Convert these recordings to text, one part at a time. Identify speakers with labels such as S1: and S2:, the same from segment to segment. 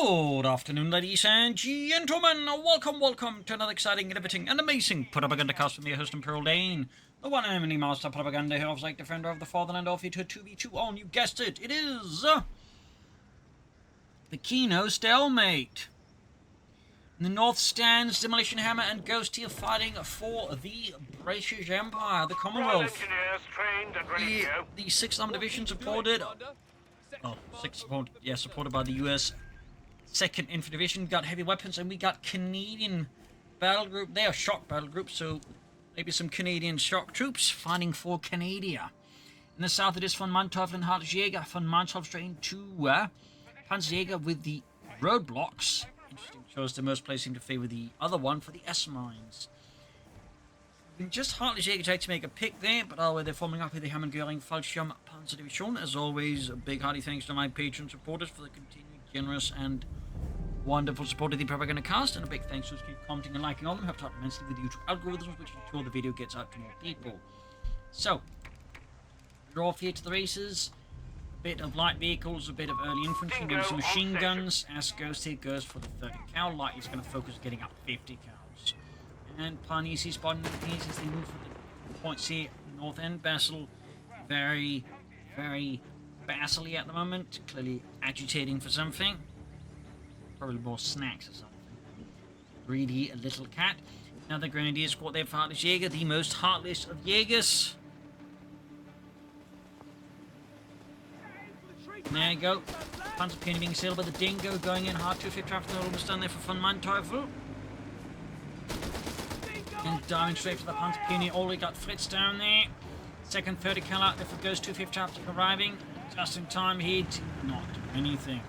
S1: Good afternoon, ladies and gentlemen. Welcome to another exciting, innovating, and amazing Propagandacast from your host, Imperial Dane, the one and only master propaganda who is like defender of the fatherland, off you to 2v2 on. You guessed it, it is the Kino stalemate. In the north stands Demohammer and Ghost here fighting for the British Empire, the Commonwealth. The 6th Armored Division supported by the US 2nd Infantry Division, got heavy weapons, and we got Canadian battle group. They are shock battle group, so maybe some Canadian shock troops fighting for Canada. In the south, it is VonManteuffel and HeartlessJaeger. VonManteuffel straight into Panzerjaeger with the roadblocks. Interesting choice. The most place seem to favour the other one for the S-mines. Just HeartlessJaeger tried to make a pick there, but otherwise they're forming up with the Hammergering Fallschirm Panzer Division. As always, a big hearty thanks to my patron supporters for the continued generous and wonderful support of the Propagandacast, and a big thanks to those who keep commenting and liking on them. Helps out immensely with the YouTube algorithms, which ensure the video gets out to more people. So, we're off here to the races. A bit of light vehicles, a bit of early infantry, maybe some machine guns. As Ghost here goes for the 30 cal. Light is going to focus getting up 50 cals. And Parnisi spotting the things as they move for the points here. North end, Basil, very Basil-y at the moment. Clearly agitating for something. Probably more snacks or something. Greedy little cat. Another Grenadier squad there for HeartlessJaeger, the most heartless of Jaegers. There you go. Panzer Peony being sailed by the Dingo, going in hard 250 after the almost done there for VonManteuffel. And diving straight for the Panzer Peony. Already got Fritz down there. Second 30 cal out there for Ghost 250 after arriving. Just in time here to not do anything.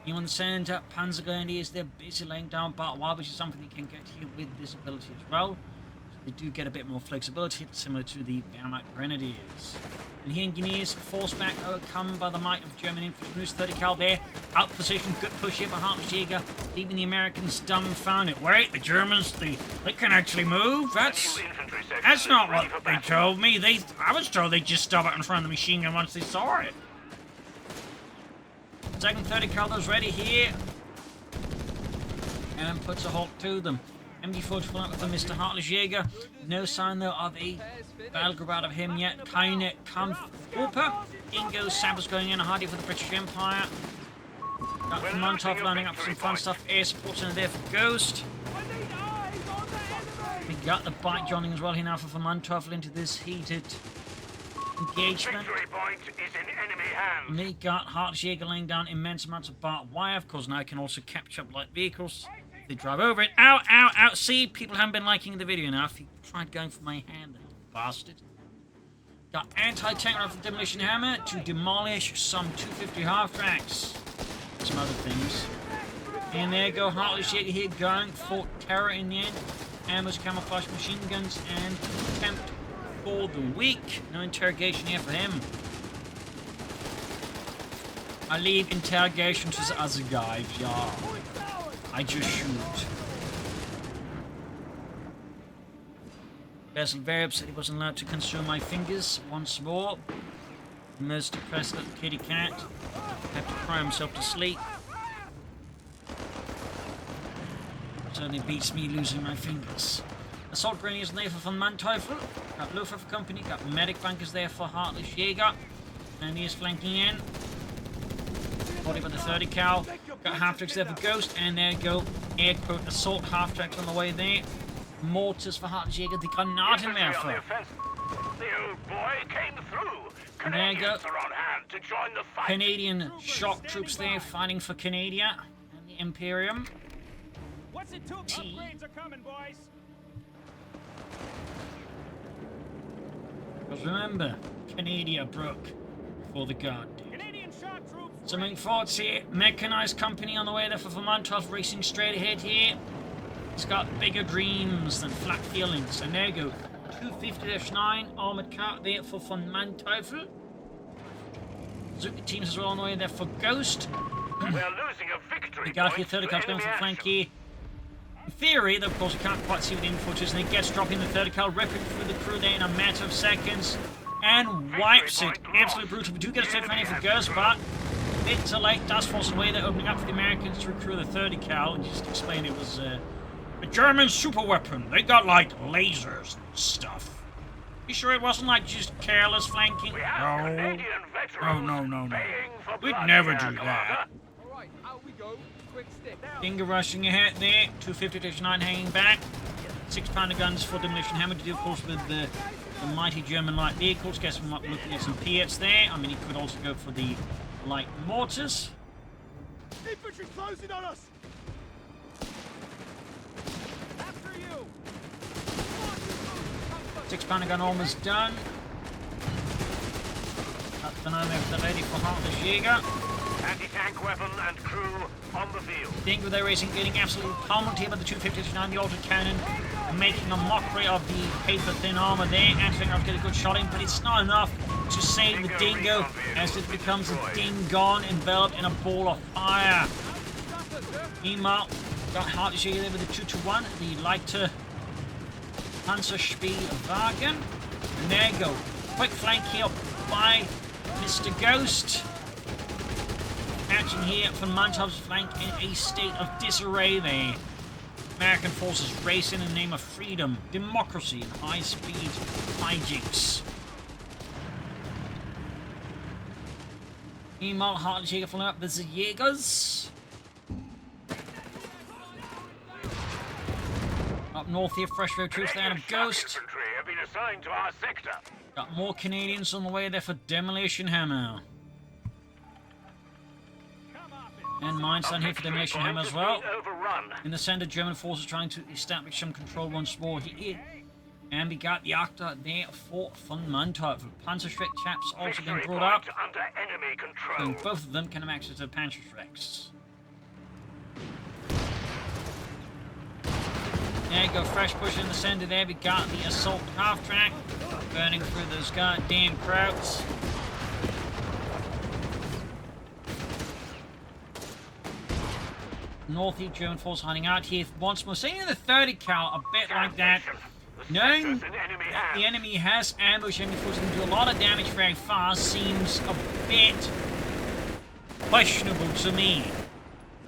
S1: You on the center, Panzer Grenadiers, they're busy laying down barbed wire, which is something you can get here with this ability as well. So they do get a bit more flexibility, similar to the Wehrmacht Grenadiers. And here Engineers forced back, overcome by the might of German infantry. 30 cal there, out position, good push here by HeartlessJaeger, leaving the Americans dumbfounded. Wait, the Germans, they can actually move? That's not what they told me. I was told they'd just stop it in front of the machine gun once they saw it. Second 30 cal is ready here. And puts a halt to them. MG44 up for Mr. HeartlessJaeger. No sign though of a battle group out of him yet. Keine Kampf Oper. In goes Sappers going in hardy for the British Empire. Got VonManteuffel lining up for some fun stuff. Air supports in there for Ghost. We got the bite joining as well here now for VonManteuffel into this heated engagement. And they got HeartlessJaeger laying down immense amounts of barbed wire. Of course, now I can also capture up light vehicles. They drive over it. Ow, ow, ow. See, people haven't been liking the video now. If you tried going for my hand, you bastard. Got anti-tank rifle Demohammer to demolish some 250 half-tracks. Some other things. And there you go, HeartlessJaeger here going for terror in the end. Ambush, camouflage, machine guns, and attempt for the weak. No interrogation here for him. I leave interrogation to the other guys, yeah. I just shoot. Basil very upset he wasn't allowed to consume my fingers once more. The most depressed little kitty cat. Had to cry himself to sleep. Certainly beats me losing my fingers. Assault grenadiers there for VonManteuffel. Got Luftwaffe company, got medic bunkers there for HeartlessJaeger. And he is flanking in. 40 by the 30 cal. Got half-tracks there for Ghost, and there you go. Air quote assault half-tracks on the way there. Mortars for HeartlessJaeger, the Granatenwerfer.
S2: The old boy came through.
S1: And there you go.
S2: Are on hand to join the fight.
S1: Canadian shock troops there fighting for Canada and the Imperium.
S3: What's it took? Upgrades are coming, boys.
S1: Because remember, Canada broke before the God did.
S3: Canadian shock troops.
S1: Some forts here. Mechanized company on the way there for VonManteuffel, racing straight ahead here. He's got bigger dreams than flat feelings. And there you go. 250-9 armored car there for VonManteuffel. Zuki teams as well on the way there for Ghost.
S2: We're losing a victory.
S1: We got here 30 cars going for flank here. In theory, though, of course, you can't quite see what the info is, and he gets dropping the 30 cal, ripping through the crew there in a matter of seconds, and wipes it. Absolutely brutal. We do get a straight landing for Ghost, but bit too late. Task Force away, they're opening up for the Americans to recruit the 30 cal and just explain it was a German super weapon. They got like lasers and stuff. You sure it wasn't like just careless flanking?
S2: We have Canadian veterans
S1: No.
S2: paying for
S1: We'd
S2: blood
S1: never
S2: here,
S1: do
S2: Commander.
S1: that.
S4: Alright, out we go. Quick stick.
S1: Finger rushing ahead there. 250-9 hanging back. 6-pounder guns for Demolition Hammer to deal, of course, with the mighty German light vehicles. Guess we might be looking at some P8s there. I mean, he could also go for the light mortars.
S3: Infantry closing on us! After you!
S1: 6-pounder gun almost done. That's the name of the lady for HeartlessJaeger.
S2: Anti-tank weapon and crew on the field.
S1: Think they're racing, getting absolutely pummeled here by the 250-9, the autocannon, making a mockery of the paper-thin armor there. Anti-tank get a good shot in, but it's not enough to save the Dingo as it becomes a Dingon enveloped in a ball of fire. Meanwhile, got HeartlessJaeger there with the 2-1, the lighter Panzerjaeger. And there you go. Quick flank here by Mr. Ghost. Catching here VonManteuffel's flank in a state of disarray there. American forces racing in the name of freedom, democracy, and high-speed hijinks. Meanwhile, HeartlessJaeger following up with the Jaegers. Up north here, fresh road troops there, and a Ghost.
S2: Infantry have been assigned to our sector.
S1: Got more Canadians on the way there for Demolition Hammer. And mines down here for Demolition Hammer as well. In the center, German forces trying to establish some control once more here. And we got the Actor there for VonManteuffel. Panzerschreck chaps also been brought up.
S2: Under enemy control.
S1: And both of them can have access to Panzerschrecks. There you go, fresh push in the center there. We got the assault half-track. Burning through those goddamn Krauts. Northeast German force hiding out here once more. Seeing the 30 cal a bit like that. Knowing that the enemy has ambush and forces can do a lot of damage very fast seems a bit questionable to me.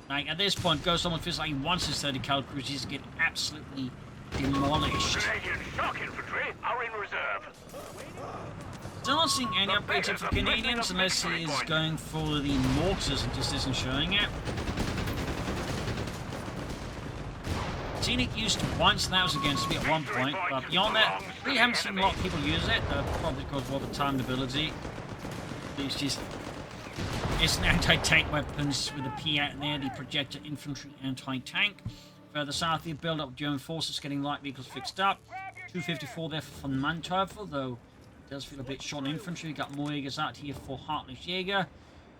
S1: Like at this point, Ghost almost feels like he wants his 30 cal cruisers to get absolutely demolished.
S2: Canadian shock infantry are in reserve.
S1: Still not seeing any upgrades up for Canadians unless he is going for the mortars and just isn't showing it. Seen it used once, and that was against me at one point, but beyond that, we haven't seen a lot of people use it, probably because of all the timed ability. It's an anti-tank weapons with a P out there, the projector infantry anti-tank. Further south, the build-up of German forces getting light vehicles fixed up. 254 there for VonManteuffel, though it does feel a bit short on infantry. We got more Jaegers out here for HeartlessJaeger,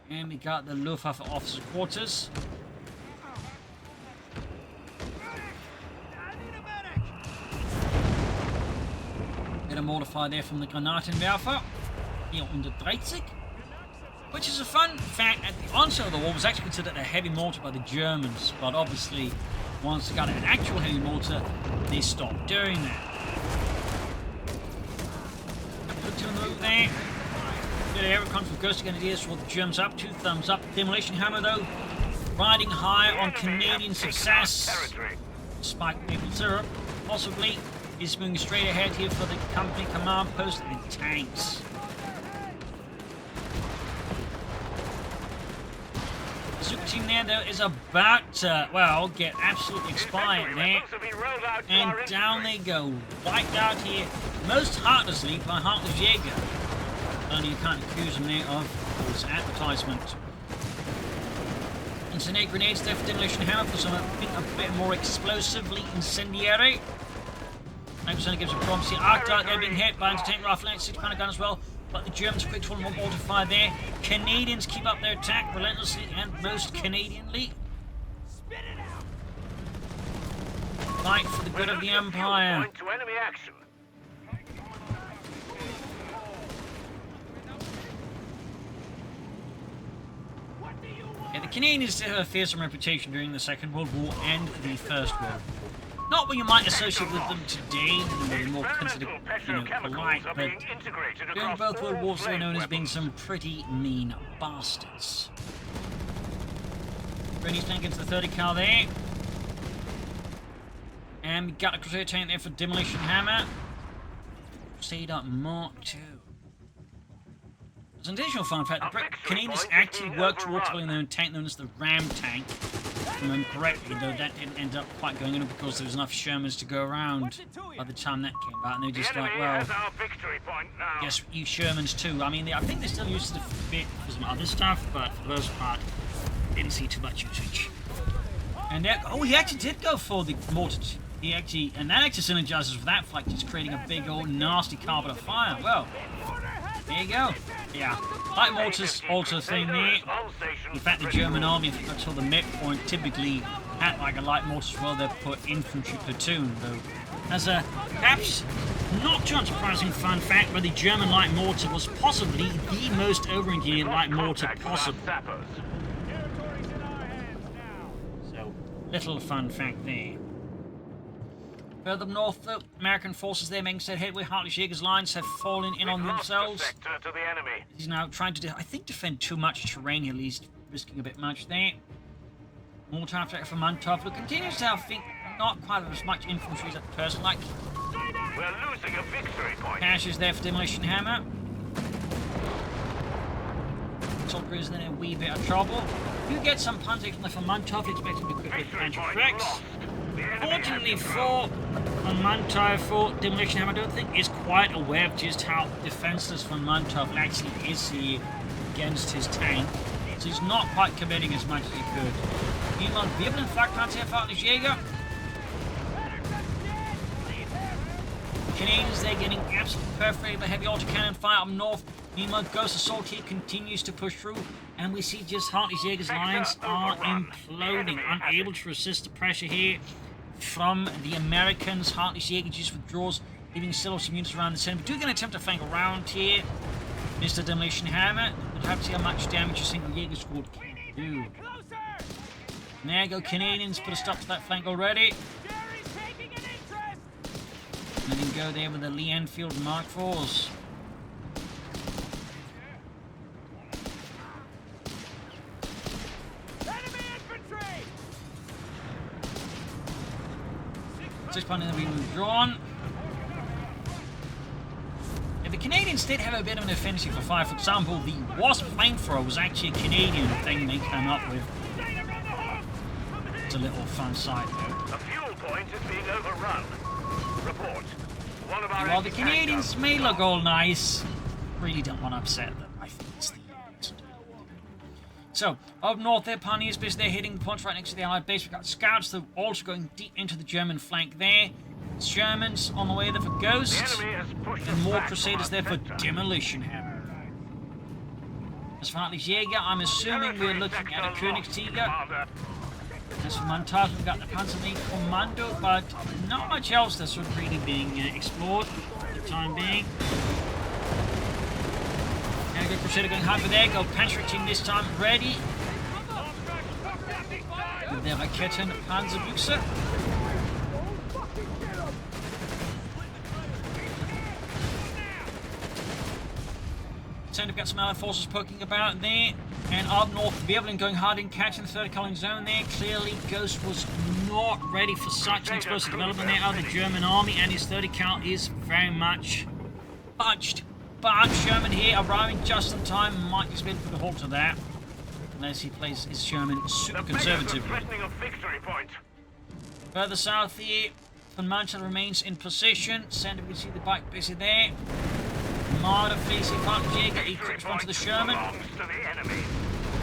S1: and we got the Luftwaffe officer quarters. Get a mortar fire there from the Granatenwerfer, here under 30, which is a fun fact. At the onset of the war, was actually considered a heavy mortar by the Germans, but obviously, once they got an actual heavy mortar, they stopped doing that. Put to the move there. Good air recon from Ghost Grenadiers for the Germans up. 2 thumbs up. Demolition Hammer, though, riding high on Canadian success. Spike maple syrup, possibly. He's moving straight ahead here for the company command post with tanks. The super team there, though, is about to, well, get absolutely expired there. And down they go. Wiped out here, most heartlessly by HeartlessJaeger. Only you can't accuse them there of false advertisement. Incendiary grenades there for Demolition Hammer for something a bit more explosively incendiary. 9% gives a promise here. Arc Dart there being hit by anti-tank rifle and 6-pounder gun as well. But the Germans quick to one mortar fire there. Canadians keep up their attack relentlessly and most Canadianly. Fight for the good of the Empire.
S2: To enemy action. Yeah, the Canadians did have a fearsome reputation during the Second World War and the First World War.
S1: Not what you might associate with them today, they're more considered, polite, but during both World Wars they're known as being some pretty mean bastards. Grenadiers tank into the 30 cal there. And we got a Crusader tank there for Demolition Hammer. Crusader Mark II. As an additional fun fact, the Canadians actually worked towards building their own tank known as the Ram tank. If I remember correctly, though that didn't end up quite going in because there was enough Shermans to go around by the time that came out. And they were just like, well, yes, you Shermans too. I mean, I think they still used it a bit for some other stuff, but for the most part, didn't see too much usage. And he actually did go for the mortar. He actually, and that actually synergizes with that flank, just creating a big old nasty carpet of fire. Well, there you go. Yeah, light mortars also a thing there. In fact, the German army, until the midpoint, typically had like a light mortar as well. They put infantry platoon, though. As a perhaps not too unsurprising fun fact, but the German light mortar was possibly the most over-engineered light mortar possible. So, little fun fact there. Further north, though, American forces there making steady headway. HeartlessJaeger's lines have fallen in on themselves. He's now trying to, I think, defend too much terrain here. He's risking a bit much there. More time attack from VonManteuffel, who continues to have, I think, not quite as much infantry as a person like.
S2: We're losing a victory point.
S1: Cash is there for Demolition Hammer. Soldier is in a wee bit of trouble. You get some Panzerjaeger from VonManteuffel, expect him to be equipped with anti-tracks. Fortunately for VonManteuffel, Demolition Hammer, I don't think is quite aware of just how defenseless VonManteuffel actually is here against his tank. So he's not quite committing as much as he could. Meanwhile, Wirbeln flak Panzer for HeartlessJaeger. Canadians, they're getting absolutely perforated by heavy autocannon fire up north. Meanwhile, Ghost Assault here continues to push through, and we see just HeartlessJaeger's lines are imploding, unable to resist the pressure here from the Americans. HeartlessJaeger just withdraws, leaving still some units around the center. We do get an attempt to flank around here. Mr. Demolition Hammer, we'll have to see how much damage a single Jaeger squad can do. And there you go, Canadians put a stop to that flank already. And then go there with the Lee Enfield Mark IVs. This point in being withdrawn. Yeah, the Canadians did have a bit of an offensive for fire. For example, the Wasp flamethrower was actually a Canadian thing they came up with. It's a little fun side though.
S2: The fuel point is being overrun. Report.
S1: While the Canadians may look all nice, really don't want to upset them. I think it's the easiest. So, up north there, Pioneers base, they're hitting the points right next to the Allied base. We've got scouts that are also going deep into the German flank there. Shermans on the way there for Ghost. And more Crusaders there for Demolition Hammer. As for HeartlessJaeger, I'm assuming we're looking at a Königstiger. As for VonManteuffel, we've got the Panzerjaeger Commando, but not much else that's sort of really being explored for the time being. Now go Crusader going hard for there, go Panzer team this time, ready. With their Raketen Panzerbüchse. Center, we've got some allied forces poking about there. And up north, Wirbeln going hard in catching the third colony zone there. Clearly, Ghost was not ready for such an explosive development there out of the German army, and his 30 cal is very much budged. But Sherman here arriving just in time, might just be able to put a halt to that. Unless he plays his Sherman super conservatively. Further south here, VonManteuffel remains in position. Center, we see the bike busy there. Marder facing HeartlessJaeger, he clips onto the Sherman.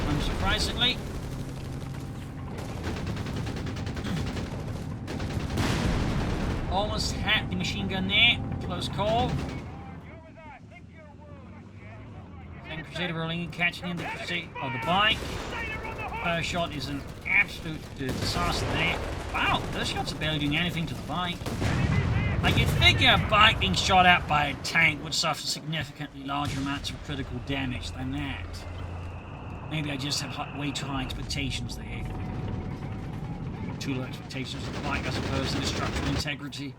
S1: Unsurprisingly. Almost had the machine gun there. Close call. Second Crusader rolling in, catching in the Crusader of the bike. First shot is an absolute disaster there. Wow, those shots are barely doing anything to the bike. Like, you'd figure a bike being shot at by a tank would suffer significantly larger amounts of critical damage than that. Maybe I just have way too high expectations there. too low expectations of the bike, I suppose, and its structural integrity.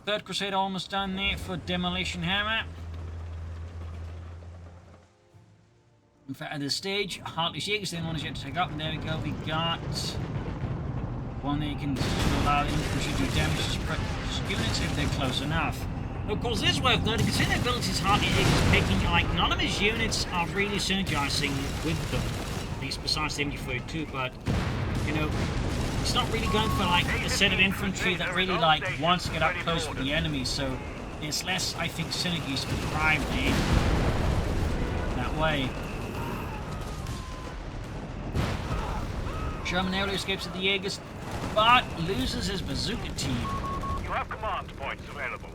S1: Third Crusader almost done there for Demohammer. In fact, at this stage, HeartlessJaeger's the only one who's yet to take up, and there we go, we got one that you can allow the infantry to do damage to precious units if they're close enough. Of course, this is worth noting, considering the abilities HeartlessJaeger's picking, like, none of his units are really synergizing with them, at least besides the MG42, but, you know, it's not really going for, like, a set of infantry that really, like, wants to get up close with the enemy, so there's less, I think, synergies to drive there that way. Sherman narrowly escapes with the Jaegers, but loses his bazooka team.
S2: You have command points available.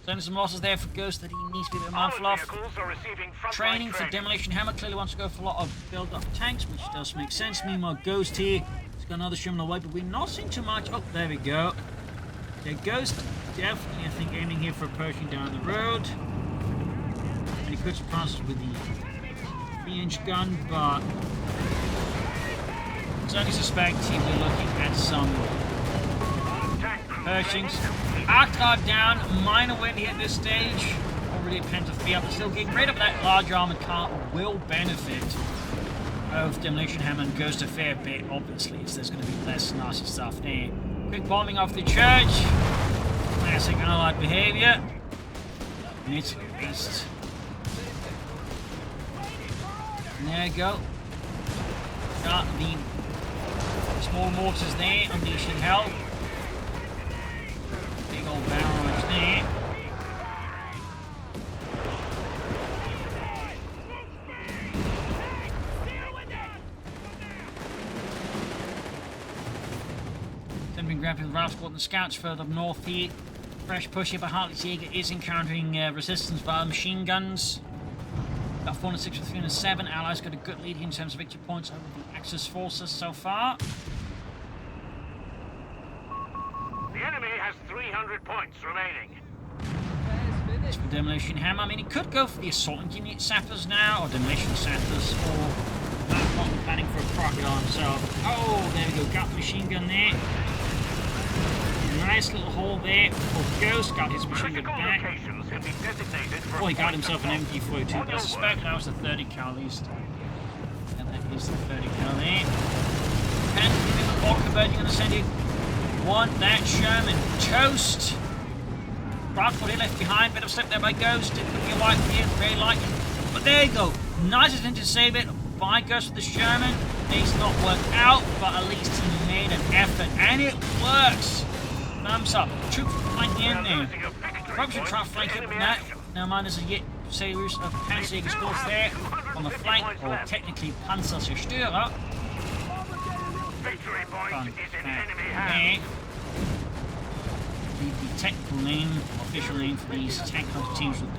S1: Sending some losses there for Ghost that he needs to be a bit mindful of. Training for Demohammer, clearly wants to go for a lot of build-up tanks, which does make sense. Meanwhile, Ghost here, he's got another Sherman away, but we're not seeing too much. Oh, there we go. Okay, Ghost, definitely, I think, aiming here for a Pershing down the road. And he could surprise us with the 3-inch gun, but I certainly suspect he'll be looking at some Pershings. Arc guard down, minor win here at this stage. Already a Panzerjaeger, but still getting rid of that large armored car will benefit of Demohammer and Ghost a fair bit, obviously, so there's going to be less nasty stuff there. Quick bombing off the church. Classic allied behavior. It's at least. And there you go. Got the small mortars there, unleashing hell. Big old barrage there. Then been grabbing the Rascal and the scouts further up north here. Fresh push here, but HeartlessJaeger is encountering resistance via machine guns. Got 406 with 307. Allies got a good lead in terms of victory points over the Axis forces so far.
S2: The enemy has 300 points remaining.
S1: As for Demohammer, I mean, he could go for the assault unit sappers now, or demolition sappers, or not planning for a crocodile himself. Oh, there we go, got the machine gun there. Nice little hole there for Ghost, got his machine gun back. Oh, he got himself an MG42, but I suspect that was the 30 cal at least. And that is the 30 cal there. And more converging on the center. Want that Sherman. Toast. Bradford here left behind, bit of slip there by Ghost. It could be a white here, very likely. But there you go. Nice attempt to save it by Ghost with the Sherman. It's not worked out, but at least he made an effort, and it works. Thumbs up. Troops flanking in there. Probably should try to flank it with that. Never mind, there's a yet series of Panzerjaeger scores there on the flank, or technically Panzerjaeger.
S2: Victory point is in enemy
S1: There.
S2: hands.
S1: The technical name, official name for these tank hunter teams with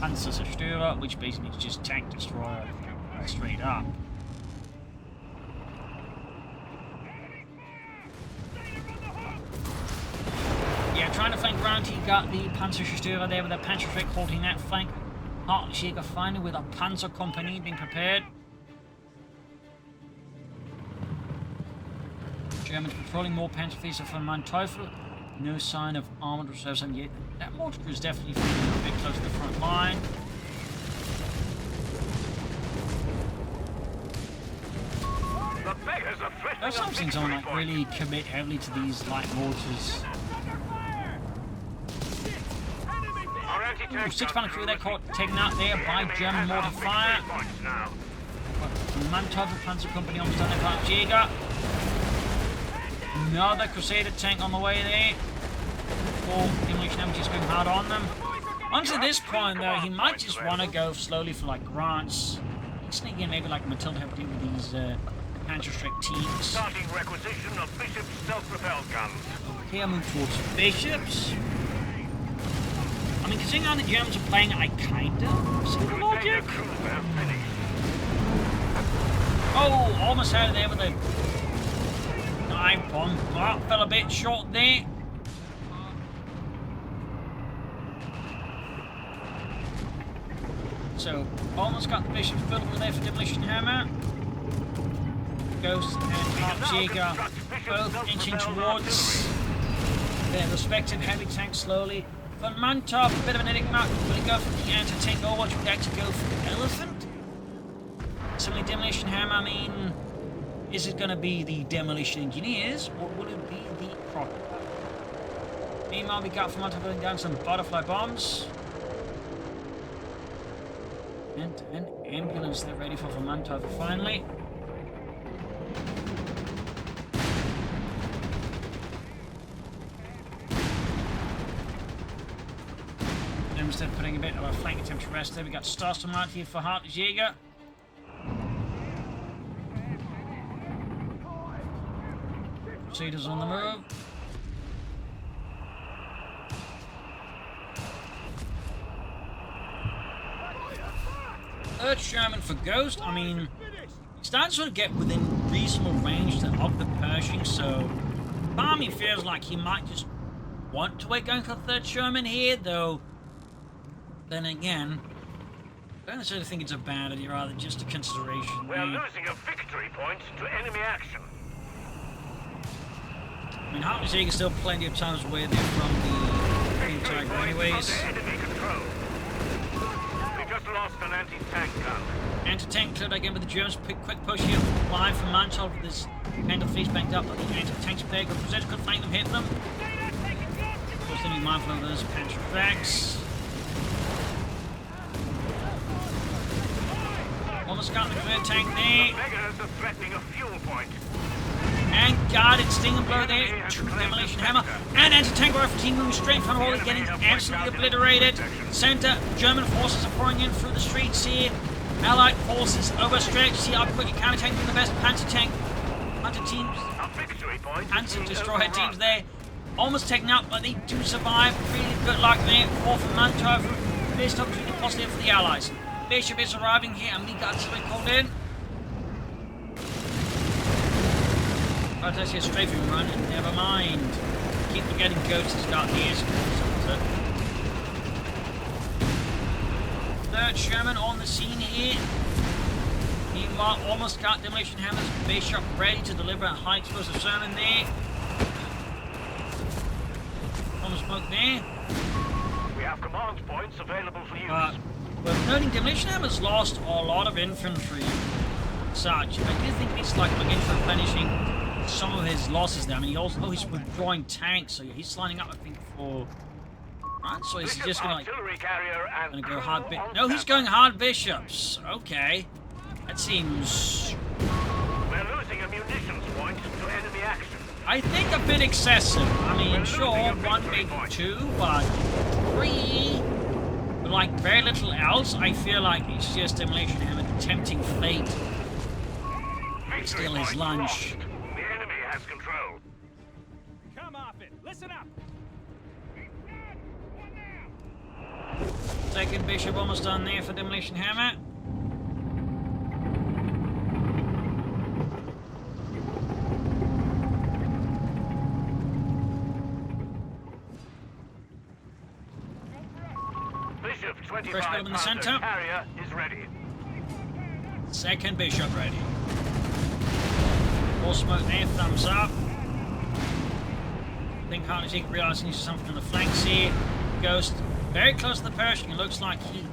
S1: Panzerjaeger, which basically is just tank destroyer straight up. Trying to flank around, he got the Panzerjaeger there with a Panzerjaeger holding that flank. HeartlessJaeger finally with a Panzer company being prepared. Germans patrolling more Panzerjaeger from VonManteuffel. No sign of armored reserves, and yet that mortar crew is definitely feeling a bit close to the front line. There's some things I want to really commit heavily to these light mortars. Ooh, 6-pounder crew there caught taken out there by German mortar fire. VonManteuffel Panzer Company almost done it by Jaeger. Another Crusader tank on the way there. For Demohammer just going hard on them. Onto this point though, he might just want to go slowly for like grants. Sneak in maybe like Matilda helped him with these Panzerjaeger teams.
S2: Starting requisition of Bishop's self-propelled guns.
S1: Okay, I move towards Bishops. I mean, considering how the Germans are playing, I kinda see the logic. Oh, almost out of there with a dive bomb. Oh, fell a bit short there. So, almost got the Bishop's built over there for Demolition Hammer. Ghost and HeartlessJaeger both inching towards their respective heavy tanks slowly. VonManteuffel, a bit of an enigma. Will he go for the anti-tank, or would you like to go for the elephant? Similarly, Demolition Hammer, I mean, is it going to be the Demolition Engineers, or will it be the Propaganda? Meanwhile, we got VonManteuffel putting down some butterfly bombs. And an ambulance there ready for VonManteuffel finally. Instead of putting a bit of a flank attempt to rest there, we got Starstorm out here for HeartlessJaeger. Crusaders on the move. Third Sherman for Ghost. I mean, he's starting to sort of get within reasonable range of the Pershing, so part of me feels like he might just want to wait going for the third Sherman here, though. Then again, I don't necessarily think it's a bad idea, rather just a consideration.
S2: We're losing a victory point to enemy action.
S1: I mean, HeartlessJaeger's still plenty of times away there from the Tiger anyways.
S2: Enemy control. We just lost an anti-tank gun.
S1: Anti-tank cleared again with the Germans. Quick push here by VonManteuffel with this Panther fleet banked up, but the anti-tanks there. Good presenter, could flank them, hit them. Of course, they need mindful of those Panzerjacks. Almost got the third tank there.
S2: Megas are threatening a fuel point.
S1: And guarded Sting and Blow there. True Demolition Hammer. And anti-tank rifle team moving straight in front of all, getting absolutely obliterated. Center, German forces are pouring in through the streets here. Allied forces overstretched. See how quick you counter-tank from the best Panzer tank. Hunter teams. Panzer destroyer teams there. Almost taken out, but they do survive. Really good luck there for VonManteuffel. Missed opportunity positive for the Allies. Bishop is arriving here, and we got something called in. Oh, it's actually a strafing run, and never mind. Keep forgetting Ghost has got the ears. Third Sherman on the scene here. Meanwhile, almost got Demolition Hammer's Bishop ready to deliver a high explosive sermon there. Almost smoke there.
S2: We have command points available for use.
S1: But noting Demolition Hammer's lost a lot of infantry. Such. I do think he's like looking for replenishing some of his losses there. I mean, he also he's withdrawing tanks, so he's lining up, I think, for. Right, so is he just gonna go hard? No, he's going hard bishops. Okay, that seems.
S2: We're losing a munitions point to enemy action.
S1: I think a bit excessive. I mean, sure, one, maybe two, but three. Like very little else, I feel like it's just Demolition Hammer tempting fate. Steal his lunch.
S2: The enemy has control.
S3: Come off it. Listen up.
S1: Second Bishop almost done there for Demolition Hammer. First Bishop in the center.
S2: Carrier is ready.
S1: Second Bishop ready. All smoke there, thumbs up. I think HeartlessJaeger realizing he's something on the flanks here. Ghost very close to the Pershing. It looks like he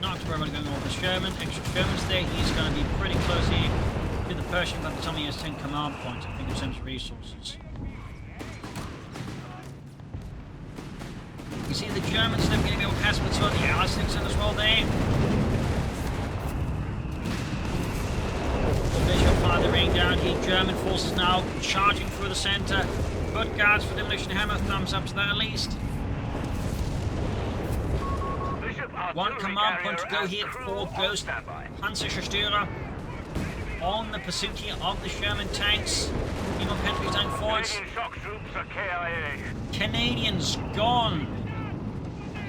S1: not to worry about going over the Sherman. Extra Shermans there. He's going to be pretty close here to the Pershing by the time he has 10 command points, I think, in terms of resources. You see the Germans never getting able to pass, but so the Allies things in as well there. The Bishop firing down here. German forces now charging through the center. Good guards for Demolition Hammer. Thumbs up to that at least. One command point to go here for Ghost. Panzerjaeger on the pursuit here of the Sherman tanks. Team of Penalty tank forwards.
S2: Canadian shock troops are KIA.
S1: Canadians gone.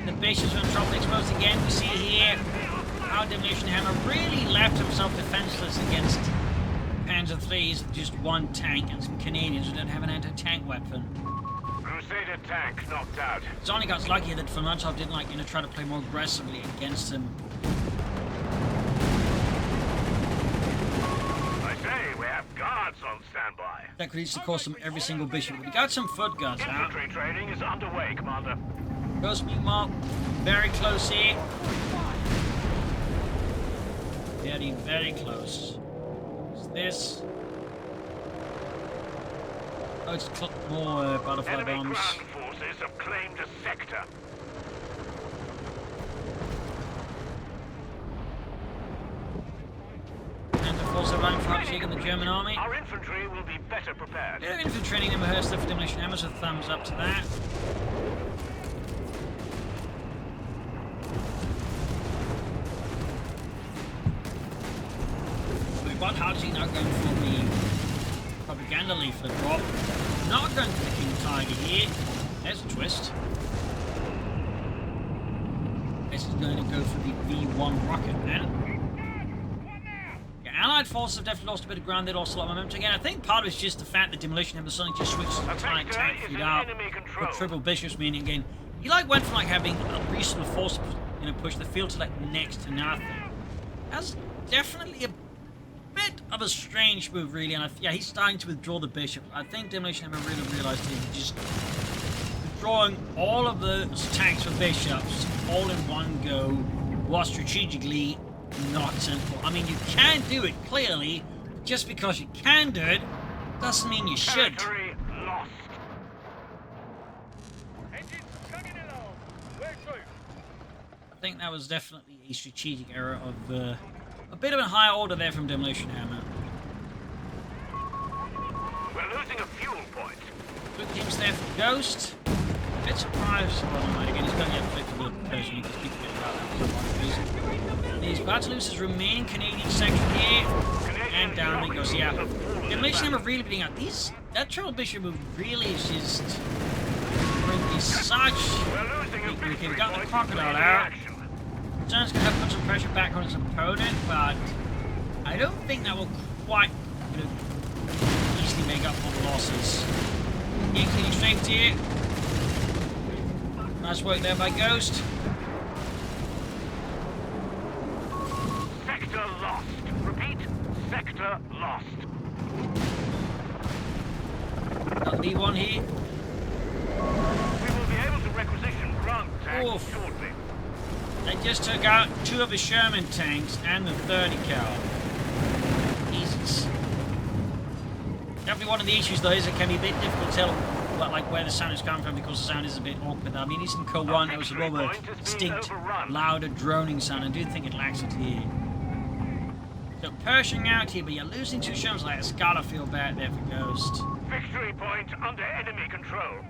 S1: The Bishops are in trouble, exposed again. We see here how Demolition Hammer really left himself defenseless against Panzer III's just one tank and some Canadians who don't have an anti-tank weapon.
S2: Crusader tank knocked out.
S1: Zonny got lucky that VonManteuffel didn't try to play more aggressively against him. that could easily cost them every single bishop. We got some foot guards out.
S2: Infantry training is underway, Commander.
S1: Ghost meanwhile, very close here. Getting very close. What's this? Oh, it's more butterfly
S2: Enemy
S1: bombs.
S2: ground forces have claimed a sector.
S1: And of course, they're running for in the German army.
S2: Our infantry will be better prepared.
S1: Yeah, infantry training and rehearsed for demolition hammers, a thumbs up to that. We've got Hartley now going for the propaganda leaflet drop. Not going for the King Tiger here. There's a twist. This is going to go for the V1 rocket then. Allied forces have definitely lost a bit of ground. They lost a lot of momentum. Again, I think part of it's just the fact that demolition hammer suddenly just switched to the tank feed out with triple bishops, meaning again, he went from having a reasonable force push the field to next to nothing. That's definitely a bit of a strange move, really. And yeah, he's starting to withdraw the bishop. I think demolition hammer really realised he just withdrawing all of those tanks for bishops all in one go was strategically not simple. I mean, you can do it, clearly. Just because you can do it, doesn't mean you should.
S2: Territory lost.
S3: Engines coming along. We're through.
S1: I think that was definitely a strategic error of a bit of a high order there from Demolition Hammer.
S2: We're losing a fuel point.
S1: Good teams there for Ghost. Bit surprised. Well, again, he's going to get flipped a little person. You can speak a bit about that for one reason. He's about to lose his remaining Canadian section here. And down he goes, yeah. Demolition Hammer really beating out. That triple bishop move really is just bringing such. Okay, we got the crocodile out. John's going to have to put some pressure back on his opponent, but I don't think that will quite easily make up for the losses. Cleaning strength here. Nice work there by Ghost.
S2: Sector lost. Repeat, sector lost.
S1: Got the B1 here.
S2: We will be able to requisition ground tanks shortly.
S1: They just took out 2 of the Sherman tanks and the 30 cal. Jesus. Definitely one of the issues though is it can be a bit difficult to tell where the sound is coming from because the sound is a bit awkward. I mean, in CoH1 there was a rather distinct, louder droning sound. I do think it lacks it here. So Pershing out here, but you're losing 2 Shermans like it's gotta feel bad there for Ghost.
S2: Victory point under enemy control.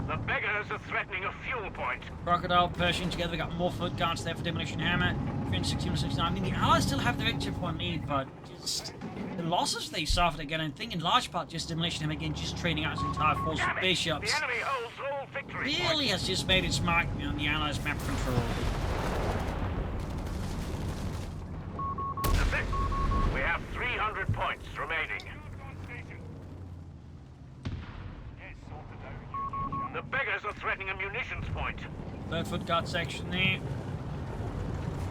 S2: The beggars are threatening a fuel point.
S1: Crocodile, Pershing together, we got more foot guards there for Demolition Hammer. 369. I mean, the Allies still have the victory point lead, but just the losses they suffered again, I think in large part just Demolition Hammer again, just trading out his entire force with bishops.
S2: The enemy holds all victory
S1: Really has just made its mark on the Allies' map control.
S2: That's it. We have 300 points remaining. The beggars are threatening a munitions point.
S1: 3rd foot guard section there.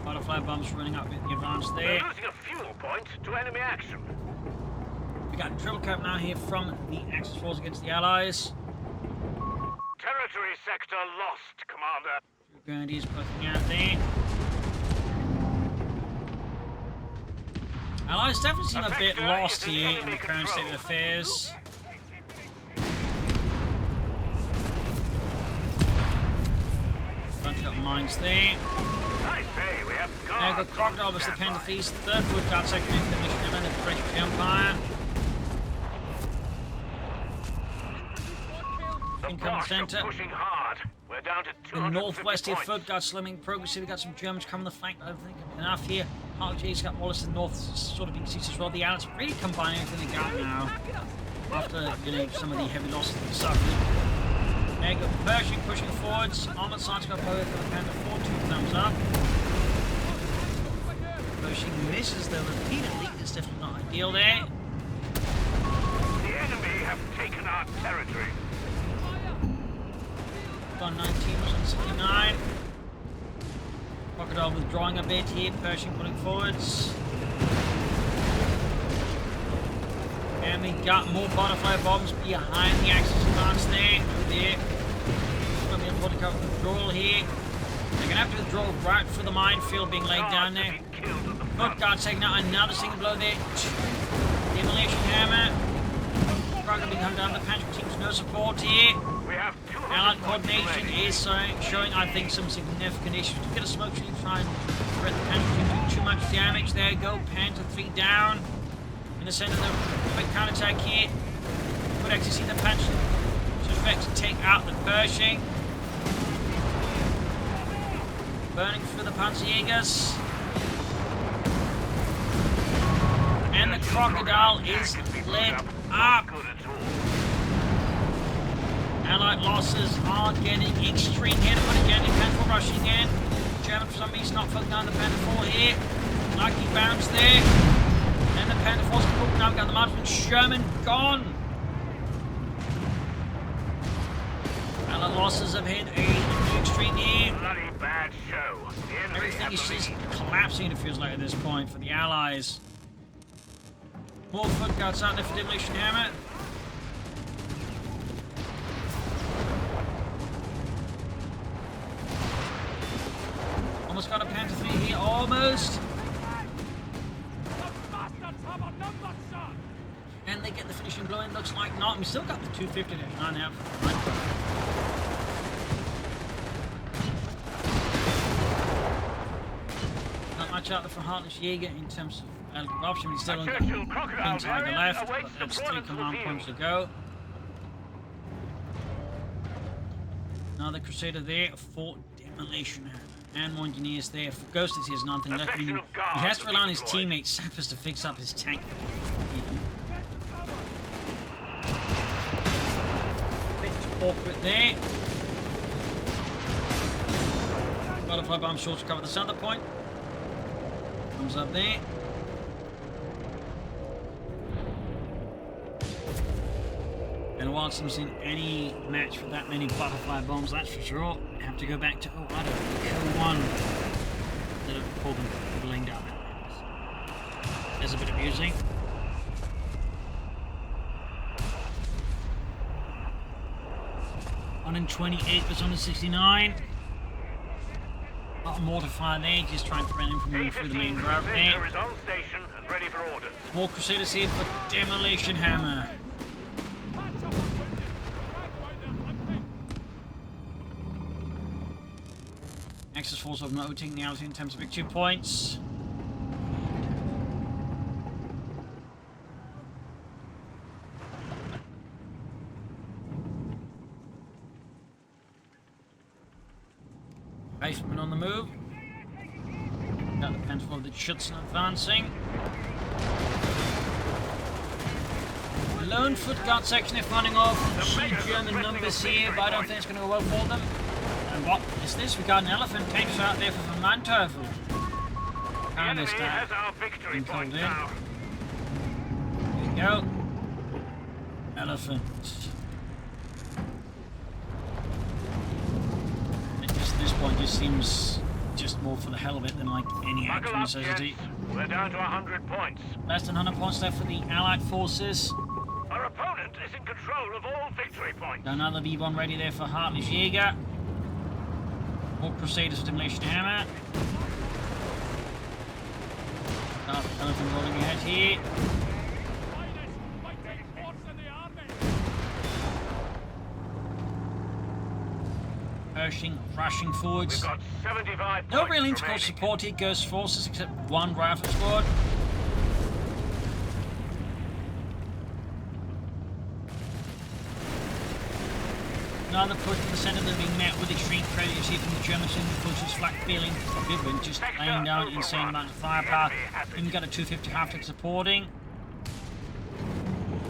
S1: Butterfly bombs running up with the advance there.
S2: We're losing a fuel point to enemy action.
S1: We got triple cap now here from the Axis force against the Allies.
S2: Territory sector lost, Commander.
S1: Grenadiers pushing out there. Allies definitely seem a bit lost here in the current state of affairs. Bunch of mines there.
S2: I say we have
S1: Got Crocodile was the pen feast. 3rd foot guard section in Demolition Hammer, the British Empire. Income center.
S2: Pushing hard. We're down to
S1: The
S2: 250
S1: northwest here,
S2: points.
S1: foot guard slimming progress. We got some Germans coming the flank, but I don't think enough here. HeartlessJaeger's got Wallace in the north, sort of being seized as well. The Allies really combining everything they got now. After some of the heavy losses they suffered. There go Pershing pushing forwards. Armored Sergeant got both for the Panther 4, 2 thumbs up. Pershing misses though repeatedly. It's definitely not ideal there.
S2: The enemy have taken our territory.
S1: Gun 19 was on 69. Crocodile withdrawing a bit here. Pershing pulling forwards. we got more butterfly bombs behind the Axis advance there. Over there. Going to be able to cover withdrawal here. They're going to have to withdraw right for the minefield being laid down there. Foot Guard taking out another single blow there. Demolition Hammer. Going to be coming down. The Panzer team's no support here. Allied coordination is showing, I think, some significant issues. To get a smoke screen, try and spread the Panzer team do too much damage. There you go. Panzer 3 down. In the center of the quick counterattack here. Could actually see the Panzer suspects take out the Pershing. Burning through the Panzerjaegers. And the Crocodile is lit up. Allied losses are getting extreme here, but again, the Panther rushing in. German for some reason not focusing on the Panther 4 here. Lucky bounce there. And the Panther 4's pulled now, got the marksman Sherman gone. Allied losses have hit a extreme here.
S2: Bloody bad show.
S1: Everything is just collapsing, it feels like, at this point for the Allies. More Foot Guards out there for Demolition Hammer. Almost got a Panther 3 here, almost. And they get the finishing blow in, looks like not. We still got the 250 to 9 out. Not much out there for HeartlessJaeger in terms of option. He's still on the inside the left, but that's 3 command points to go. Another Crusader there for Demolition Hammer. And more engineers there. For Ghost, he has nothing left. He has to rely on his teammate Sappers to fix up his tank. Bit awkward there. Butterfly bomb short to cover the center point. Comes up there. And while it's not seen any match for that many butterfly bombs, that's for sure. I have to go back to, oh, I don't know, kill one. They don't call them laying down that. There's a bit amusing. On in 28 was on the 69. A lot of mortar fire there, just trying to prevent him from moving through the main route there. More Crusaders here for Demolition Hammer. Axis force of no taking the altitude in terms of victory points. Basement on the move. Got the Panther of the Schutzen advancing. Lone Foot Guard section is running off. Key German numbers here, but I don't think it's going to go well for them. And what is this? We got an elephant tanks out there for VonManteuffel. Can't miss that. Been pulled in. There you go. Elephant. It just at this point just seems just more for the hell of it than like any actual necessity.
S2: We're down to 100 points.
S1: Less than 100 points left for the Allied forces.
S2: Our opponent is in control of all victory points.
S1: Got another V1 ready there for HeartlessJaeger. More Crusaders for Demolition Hammer. Elephant rolling ahead here. Pershing rushing forwards.
S2: We've got 75
S1: No
S2: points
S1: real integral
S2: remaining.
S1: support here, Ghost forces, except one rifle squad. Another push to the centre, they're being met with extreme prejudice here from the Germans, who pushes flat feeling Goodwin, just laying down an insane amount of firepower. Then we got a 250 half-tick supporting.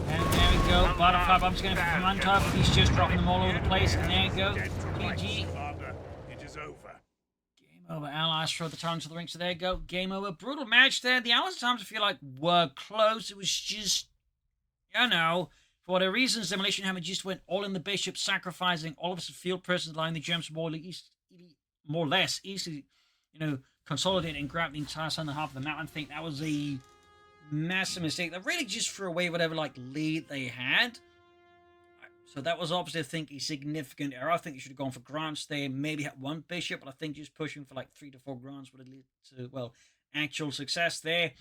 S1: And there we go, butterfly bombs going for VonManteuffel. He's just dropping them all over the place, and there you go. GG.
S3: It is over.
S1: Game over. Allies throw the Tyrant to the ring, so there you go. Game over. Brutal match there. The Allies at times I feel like were close. It was just, you know, for whatever reasons, Demolition Hammer just went all in the bishop, sacrificing all of his field personnel, allowing the Germans more or less easily, you know, consolidate and grab the entire southern half of the map. I think that was a massive mistake. They really just threw away whatever like lead they had. So that was obviously, I think, a significant error. I think you should have gone for grants there. Maybe had one bishop, but I think just pushing for like 3 to 4 grants would have led to, well, actual success there.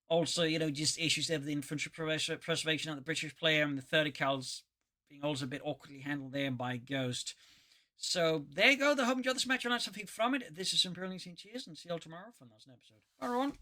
S1: Also, you know, just issues there with the infantry preservation of the British player, and the 30 cals being also a bit awkwardly handled there by Ghost. So there you go. I hope you enjoyed this match. I learned something from it. This is Imperial Cheers, and see you all tomorrow for another episode. Bye, everyone.